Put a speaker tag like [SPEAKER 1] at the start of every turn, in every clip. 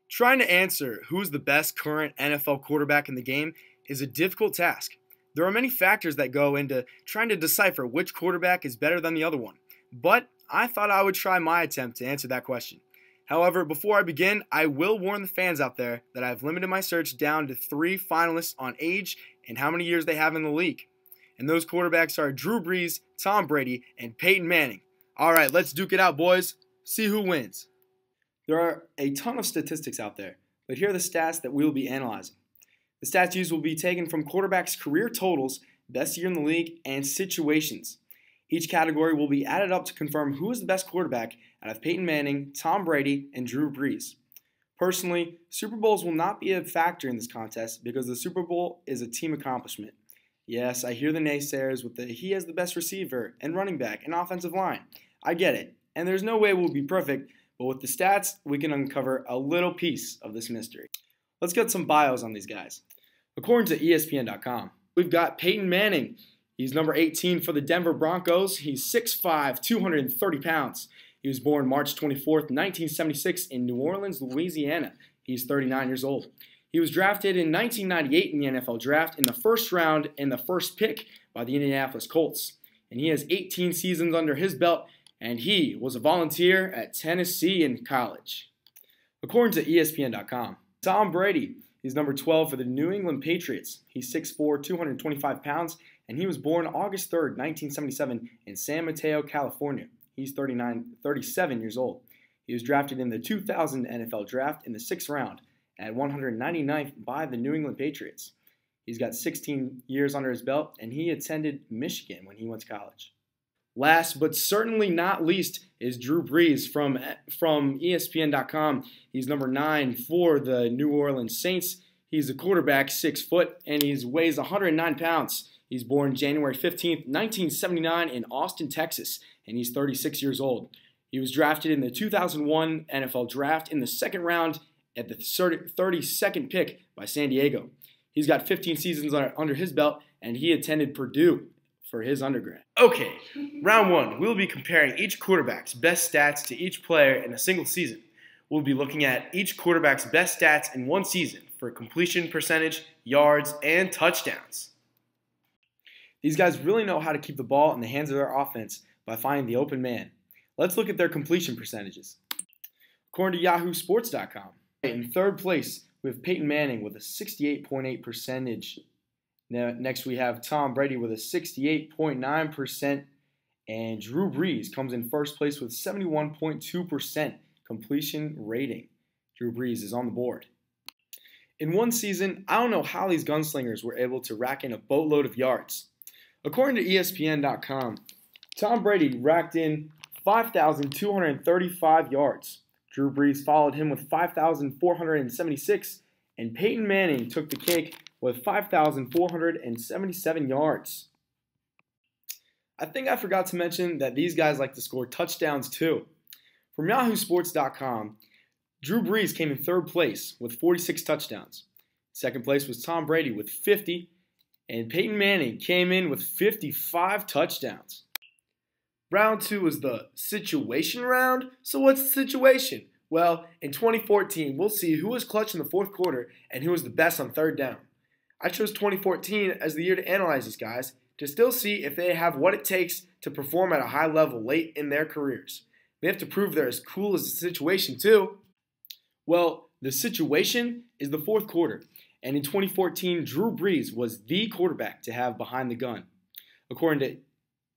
[SPEAKER 1] Trying to answer who's the best current NFL quarterback in the game is a difficult task. There are many factors that go into trying to decipher which quarterback is better than the other one, but I thought I would try my attempt to answer that question. However, before I begin, I will warn the fans out there that I've limited my search down to 3 finalists on age and how many years they have in the league. And those quarterbacks are Drew Brees, Tom Brady, and Peyton Manning. Alright, let's duke it out, boys. See who wins. There are a ton of statistics out there, but here are the stats that we will be analyzing. The stats used will be taken from quarterbacks' career totals, best year in the league, and situations. Each category will be added up to confirm who is the best quarterback out of Peyton Manning, Tom Brady, and Drew Brees. Personally, Super Bowls will not be a factor in this contest because the Super Bowl is a team accomplishment. Yes, I hear the naysayers with the he has the best receiver and running back and offensive line. I get it, and there's no way we'll be perfect, but with the stats, we can uncover a little piece of this mystery. Let's get some bios on these guys. According to ESPN.com, we've got Peyton Manning. He's number 18 for the Denver Broncos. He's 6'5", 230 pounds. He was born March 24th, 1976 in New Orleans, Louisiana. He's 39 years old. He was drafted in 1998 in the NFL Draft in the first round and the first pick by the Indianapolis Colts. And he has 18 seasons under his belt, and he was a volunteer at Tennessee in college. According to ESPN.com, Tom Brady. He's number 12 for the New England Patriots. He's 6'4", 225 pounds, and he was born August 3rd, 1977 in San Mateo, California. He's 37 years old. He was drafted in the 2000 NFL Draft in the 6th round at 199th by the New England Patriots. He's got 16 years under his belt, and he attended Michigan when he went to college. Last but certainly not least is Drew Brees from ESPN.com. He's number 9 for the New Orleans Saints. He's a quarterback, 6 foot, and he weighs 109 pounds. He's born January 15th, 1979 in Austin, Texas, and he's 36 years old. He was drafted in the 2001 NFL Draft in the 2nd round at the 32nd pick by San Diego. He's got 15 seasons under his belt, and he attended Purdue for his undergrad. Okay, round 1, we'll be comparing each quarterback's best stats to each player in a single season. We'll be looking at each quarterback's best stats in one season for completion percentage, yards, and touchdowns. These guys really know how to keep the ball in the hands of their offense by finding the open man. Let's look at their completion percentages. According to YahooSports.com, in 3rd place, we have Peyton Manning with a 68.8 percentage. Now, next we have Tom Brady with a 68.9%, and Drew Brees comes in 1st place with 71.2% completion rating. Drew Brees is on the board. In one season, I don't know how these gunslingers were able to rack in a boatload of yards. According to ESPN.com, Tom Brady racked in 5,235 yards. Drew Brees followed him with 5,476, and Peyton Manning took the cake with 5,477 yards. I think I forgot to mention that these guys like to score touchdowns too. From YahooSports.com, Drew Brees came in 3rd place with 46 touchdowns. 2nd place was Tom Brady with 50, and Peyton Manning came in with 55 touchdowns. Round 2 was the situation round. So what's the situation? Well, in 2014, we'll see who was clutch in the 4th quarter and who was the best on 3rd down. I chose 2014 as the year to analyze these guys to still see if they have what it takes to perform at a high level late in their careers. They have to prove they're as cool as the situation too. Well, the situation is the 4th quarter, and in 2014, Drew Brees was the quarterback to have behind the gun. According to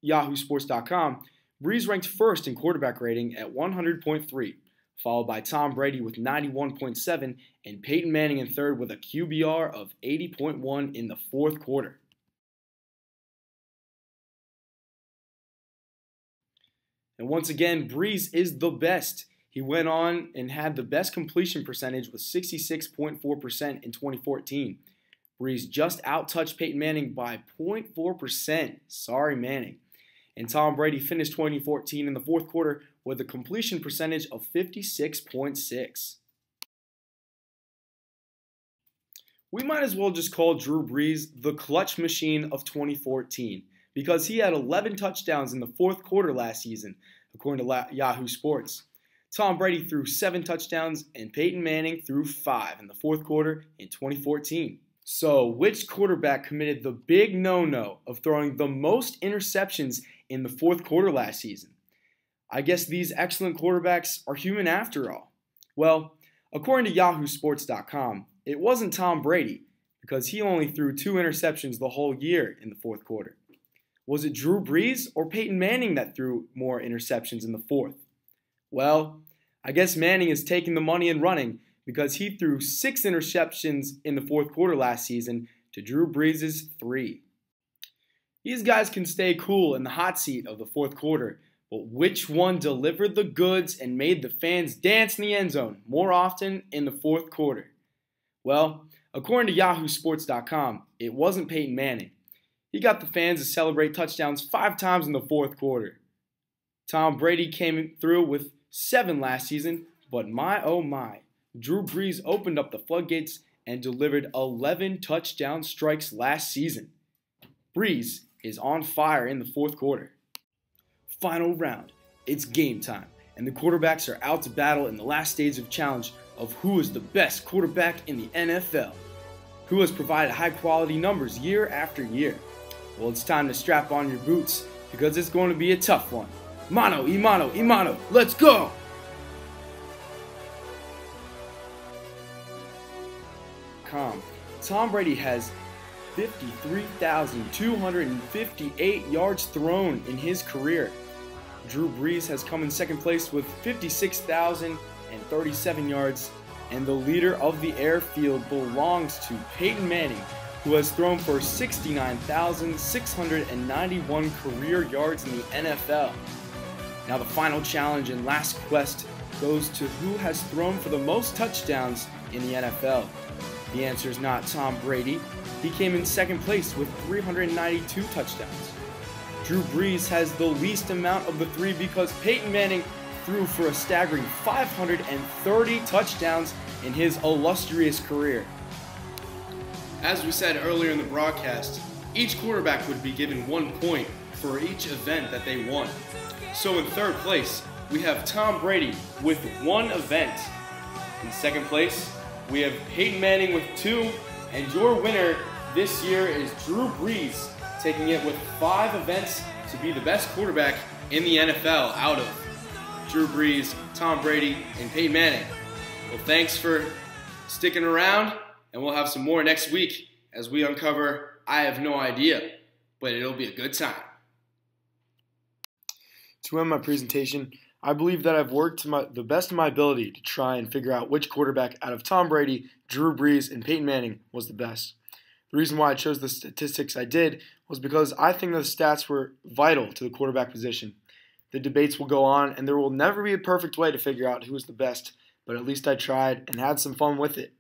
[SPEAKER 1] YahooSports.com, Brees ranked 1st in quarterback rating at 100.3. Followed by Tom Brady with 91.7 and Peyton Manning in 3rd with a QBR of 80.1 in the 4th quarter. And once again, Brees is the best. He went on and had the best completion percentage with 66.4% in 2014. Brees just out-touched Peyton Manning by 0.4%. Sorry, Manning. And Tom Brady finished 2014 in the 4th quarter with a completion percentage of 56.6. We might as well just call Drew Brees the clutch machine of 2014 because he had 11 touchdowns in the 4th quarter last season, according to Yahoo Sports. Tom Brady threw 7 touchdowns and Peyton Manning threw 5 in the fourth quarter in 2014. So, which quarterback committed the big no-no of throwing the most interceptions in the fourth quarter last season? I guess these excellent quarterbacks are human after all. Well, according to YahooSports.com, it wasn't Tom Brady because he only threw 2 interceptions the whole year in the fourth quarter. Was it Drew Brees or Peyton Manning that threw more interceptions in the fourth? Well, I guess Manning is taking the money and running because he threw 6 interceptions in the fourth quarter last season to Drew Brees' 3. These guys can stay cool in the hot seat of the fourth quarter, but which one delivered the goods and made the fans dance in the end zone more often in the fourth quarter? Well, according to YahooSports.com, it wasn't Peyton Manning. He got the fans to celebrate touchdowns 5 times in the fourth quarter. Tom Brady came through with 7 last season, but my oh my, Drew Brees opened up the floodgates and delivered 11 touchdown strikes last season. Brees is on fire in the fourth quarter. Final round. It's game time, and the quarterbacks are out to battle in the last stage of challenge of who is the best quarterback in the NFL. Who has provided high-quality numbers year after year. Well, it's time to strap on your boots because it's going to be a tough one. Mano, y mano, let's go! Tom Brady has 53,258 yards thrown in his career. Drew Brees has come in second place with 56,037 yards, and the leader of the airfield belongs to Peyton Manning, who has thrown for 69,691 career yards in the NFL. Now the final challenge and last quest goes to who has thrown for the most touchdowns in the NFL. The answer is not Tom Brady. He came in second place with 392 touchdowns. Drew Brees has the least amount of the 3 because Peyton Manning threw for a staggering 530 touchdowns in his illustrious career. As we said earlier in the broadcast, each quarterback would be given 1 point for each event that they won. So in third place, we have Tom Brady with 1 event. In second place, we have Peyton Manning with 2, and your winner this year is Drew Brees, taking it with 5 events to be the best quarterback in the NFL out of Drew Brees, Tom Brady, and Peyton Manning. Well, thanks for sticking around, and we'll have some more next week as we uncover I have no idea, but it'll be a good time. To end my presentation, I believe that I've worked to the best of my ability to try and figure out which quarterback out of Tom Brady, Drew Brees, and Peyton Manning was the best. The reason why I chose the statistics I did was because I think the stats were vital to the quarterback position. The debates will go on, and there will never be a perfect way to figure out who is the best, but at least I tried and had some fun with it.